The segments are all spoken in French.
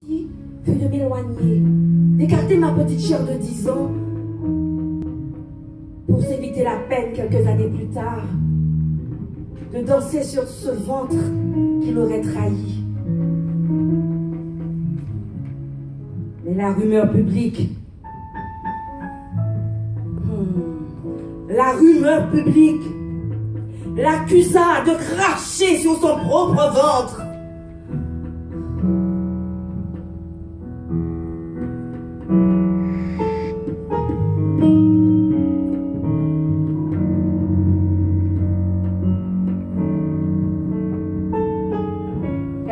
fut de m'éloigner, d'écarter ma petite chair de 10 ans pour s'éviter la peine quelques années plus tard de danser sur ce ventre qui l'aurait trahi. Mais la rumeur publique, l'accusa de cracher sur son propre ventre.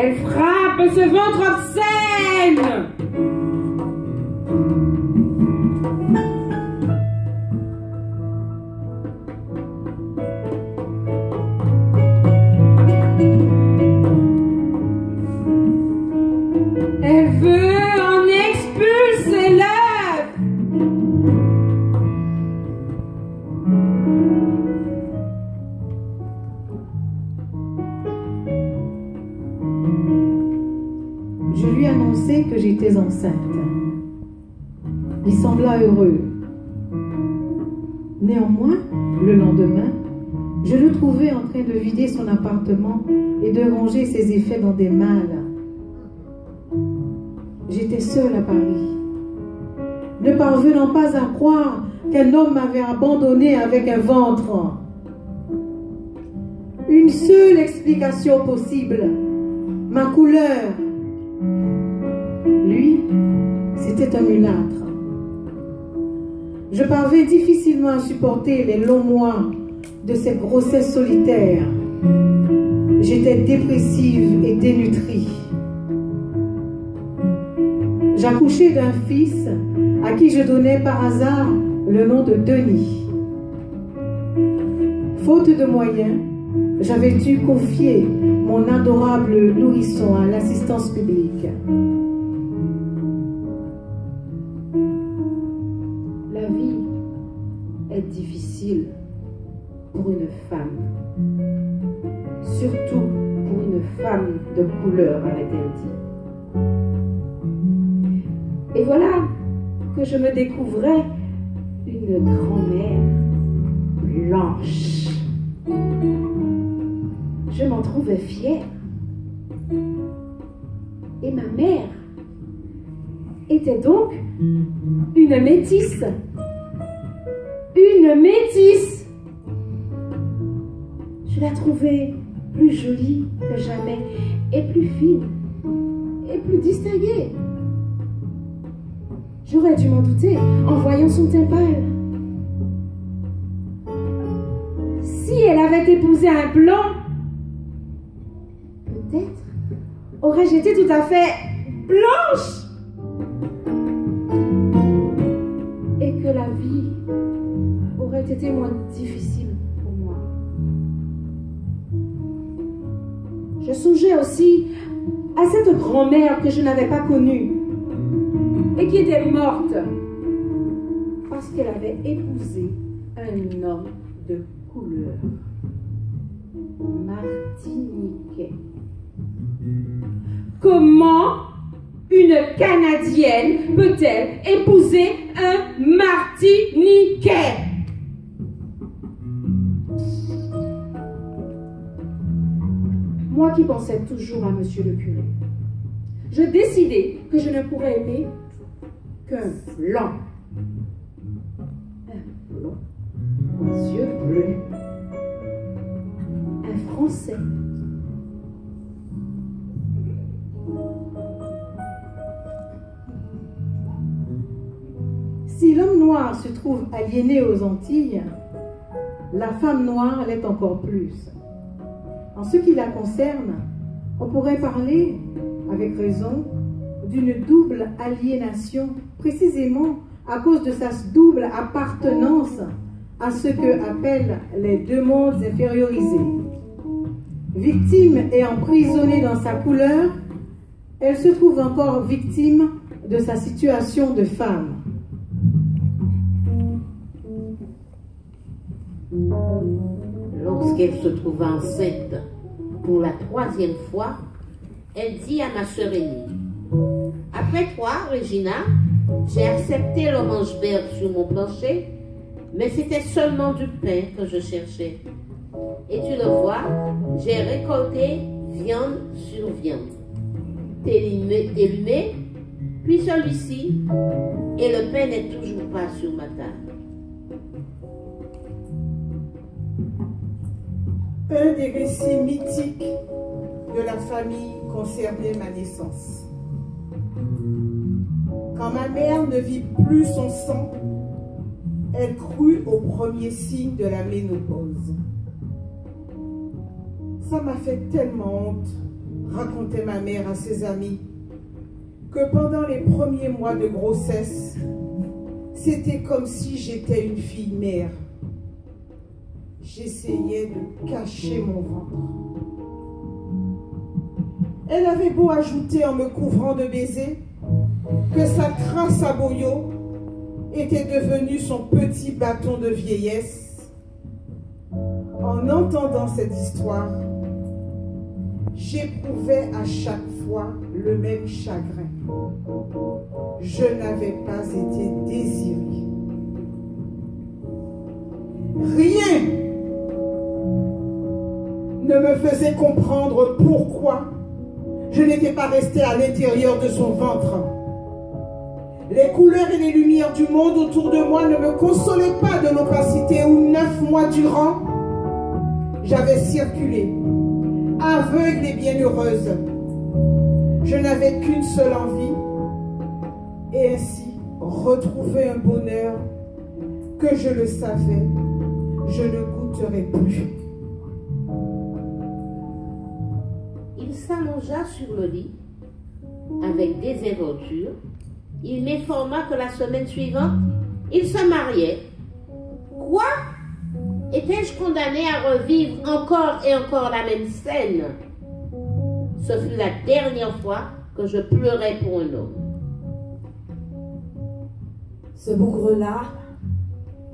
Elle frappe ce ventre obscène. Elle veut en expulser l'œuf. Je lui annonçai que j'étais enceinte. Il sembla heureux. Néanmoins, le lendemain, je le trouvai en train de vider son appartement et de ranger ses effets dans des malles. J'étais seule à Paris, ne parvenant pas à croire qu'un homme m'avait abandonnée avec un ventre. Une seule explication possible, ma couleur. Lui, c'était un mulâtre. Je parvais difficilement à supporter les longs mois de cette grossesse solitaire. J'étais dépressive et dénutrie. J'accouchais d'un fils à qui je donnais par hasard le nom de Denis. Faute de moyens, j'avais dû confier mon adorable nourrisson à l'assistance publique. La vie est difficile pour une femme, surtout pour une femme de couleur, avait-elle dit. Et voilà que je me découvrais une grand-mère blanche. Je m'en trouvais fière. Et ma mère était donc une métisse. Une métisse. Je la trouvais plus jolie que jamais, et plus fine, et plus distinguée. J'aurais dû m'en douter en voyant son teint pâle. Si elle avait épousé un blanc, peut-être aurais-je été tout à fait blanche. Et que la vie aurait été moins difficile pour moi. Je songeais aussi à cette grand-mère que je n'avais pas connue et qui était morte parce qu'elle avait épousé un homme de couleur martiniquais. Comment une Canadienne peut-elle épouser un Martiniquais? Moi qui pensais toujours à monsieur le curé, je décidai que je ne pourrais aimer qu'un blanc. Un blond aux yeux bleus. Un Français. Si l'homme noir se trouve aliéné aux Antilles, la femme noire l'est encore plus. En ce qui la concerne, on pourrait parler, avec raison, d'une double aliénation, précisément à cause de sa double appartenance à ce que appellent les deux mondes infériorisés. Victime et emprisonnée dans sa couleur, elle se trouve encore victime de sa situation de femme. Lorsqu'elle se trouva enceinte pour la 3e fois, elle dit à ma sœur aînée, Après toi, Regina, j'ai accepté l'orange-berg sur mon plancher, mais c'était seulement du pain que je cherchais. Et tu le vois, j'ai récolté viande sur viande. T'élumé, puis celui-ci, et le pain n'est toujours pas sur ma table. Un des récits mythiques de la famille concernait ma naissance. Quand ma mère ne vit plus son sang, elle crut au premier signe de la ménopause. Ça m'a fait tellement honte, racontait ma mère à ses amis, que pendant les premiers mois de grossesse, c'était comme si j'étais une fille mère. J'essayais de cacher mon ventre. Elle avait beau ajouter en me couvrant de baisers que sa crasse à boyau était devenue son petit bâton de vieillesse. En entendant cette histoire, j'éprouvais à chaque fois le même chagrin. Je n'avais pas été désirée. Rien ne me faisait comprendre pourquoi je n'étais pas restée à l'intérieur de son ventre. Les couleurs et les lumières du monde autour de moi ne me consolaient pas de l'opacité où 9 mois durant, j'avais circulé, aveugle et bienheureuse. Je n'avais qu'une seule envie, et ainsi retrouver un bonheur que je le savais, je ne goûterais plus. Il s'allongea sur le lit, avec désinvolture. Il m'informa que la semaine suivante, il se mariait. Quoi? Étais-je condamnée à revivre encore et encore la même scène? Ce fut la dernière fois que je pleurais pour un homme. Ce bougre-là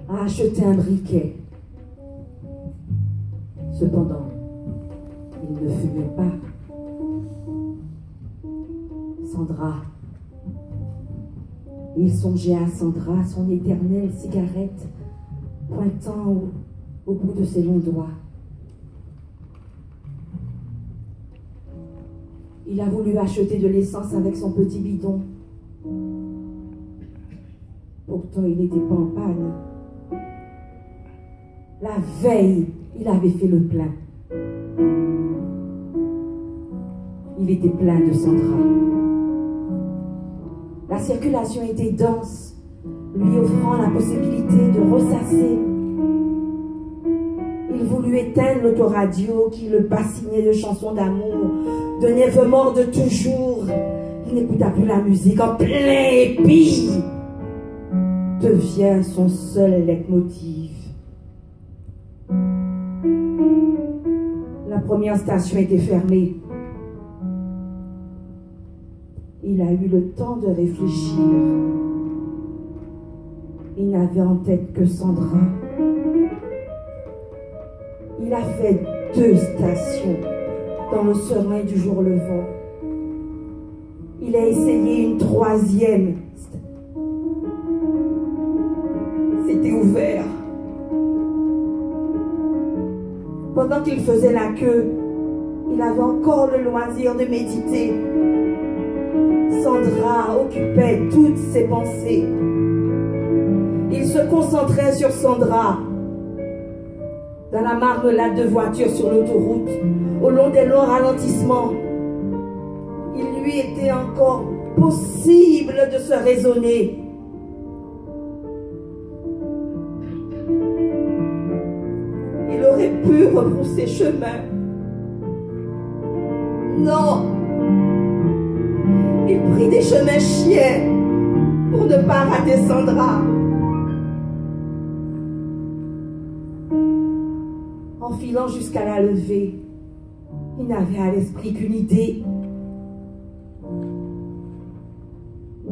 a acheté un briquet. Cependant, il ne fumait pas. Sandra. Il songeait à Sandra, son éternelle cigarette, pointant au bout de ses longs doigts. Il a voulu acheter de l'essence avec son petit bidon. Pourtant, il n'était pas en panne. La veille, il avait fait le plein. Il était plein de Sandra. La circulation était dense, lui offrant la possibilité de ressasser. Il voulut éteindre l'autoradio qui le bassinait de chansons d'amour, de Never More de toujours. Il n'écouta plus la musique en plein épi. Devient son seul leitmotiv. La première station était fermée. Il a eu le temps de réfléchir. Il n'avait en tête que Sandra. Il a fait 2 stations dans le serein du jour levant. Il a essayé une 3e. C'était ouvert. Pendant qu'il faisait la queue, il avait encore le loisir de méditer. Sandra occupait toutes ses pensées. Il se concentrait sur Sandra. Dans la marmelade de voitures sur l'autoroute, au long des longs ralentissements, il lui était encore possible de se raisonner. Il aurait pu rebrousser chemin. Non! Il prit des chemins chiens pour ne pas rater Sandra. En filant jusqu'à la levée, il n'avait à l'esprit qu'une idée.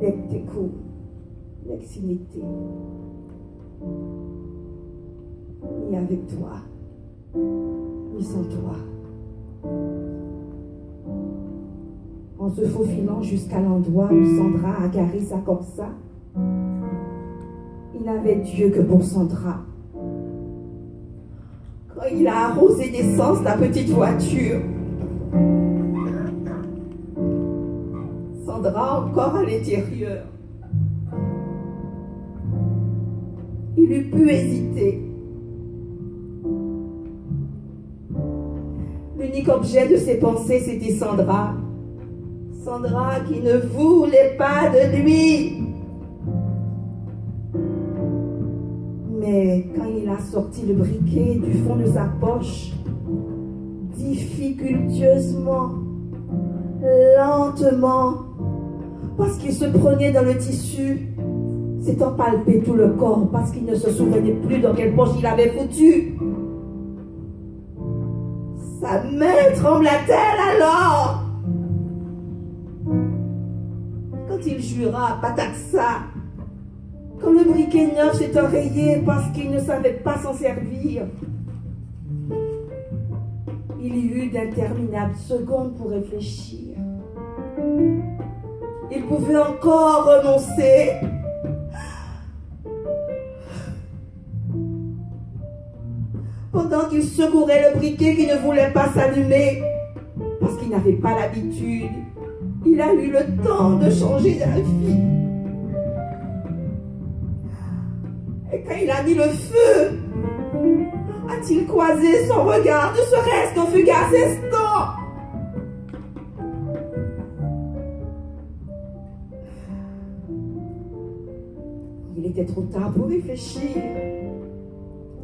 Nek tekou, nek sinité. Ni avec toi, ni sans toi. en se faufilant jusqu'à l'endroit où Sandra a garé sa Corsa. Il n'avait Dieu que pour Sandra. Quand il a arrosé d'essence la petite voiture, Sandra encore à l'intérieur, il eût pu hésiter. L'unique objet de ses pensées, c'était Sandra. Sandra qui ne voulait pas de lui. Mais quand il a sorti le briquet du fond de sa poche, difficultueusement, lentement, parce qu'il se prenait dans le tissu, s'étant palpé tout le corps parce qu'il ne se souvenait plus dans quelle poche il avait foutu. Sa main trembla-t-elle alors? Quand il jura, pataxa, quand le briquet neuf s'est enrayé parce qu'il ne savait pas s'en servir, il y eut d'interminables secondes pour réfléchir. Il pouvait encore renoncer. Pendant qu'il secourait le briquet qui ne voulait pas s'allumer, parce qu'il n'avait pas l'habitude, il a eu le temps de changer d'avis. Et quand il a mis le feu, a-t-il croisé son regard, ne serait-ce qu'un fugace instant? Il était trop tard pour réfléchir,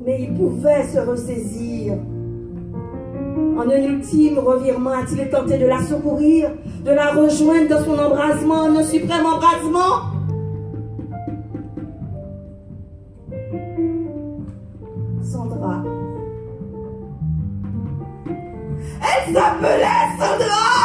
mais il pouvait se ressaisir. En un ultime revirement, a-t-il tenté de la secourir, de la rejoindre dans son embrasement, un suprême embrasement? Sandra. Elle s'appelait Sandra!